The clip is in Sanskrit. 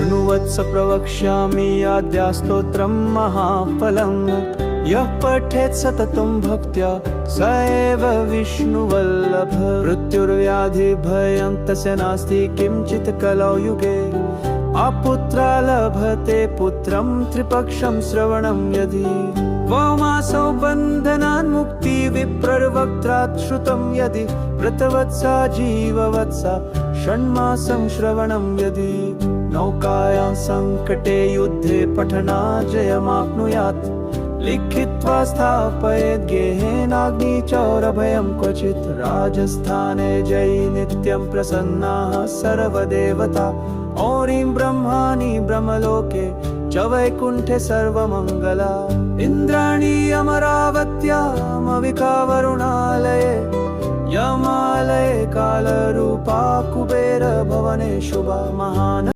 शृणुवत्स प्रवक्ष्यामि आद्यास्तोत्रं महाफलम् यः पठेत् सततं भक्त्या स एव विष्णुवल्लभ मृत्युर्व्याधिभयं तस्य नास्ति किंचित् कलौ युगे अपुत्रा लभते पुत्रं त्रिपक्षं श्रवणं यदि वमासौ बन्धनान् मुक्ति विप्रर्वक्त्रात् श्रुतं यदि व्रतवत्सा जीववत्सा षण्मासं श्रवणं यदि नौकायां संकटे युद्धे पठना जयमाप्नुयात् लिखित्वा स्थापयेत् गेहेनाग्निचौरभयं क्वचित् राजस्थाने जयी नित्यं प्रसन्नाः सर्वदेवता औरीं ब्रह्माणि ब्रह्मलोके च वैकुण्ठे सर्वमङ्गला इन्द्राणी अमरावत्यामविका वरुणालये यमालये कालरूपा कुबेर भवने शुभा महान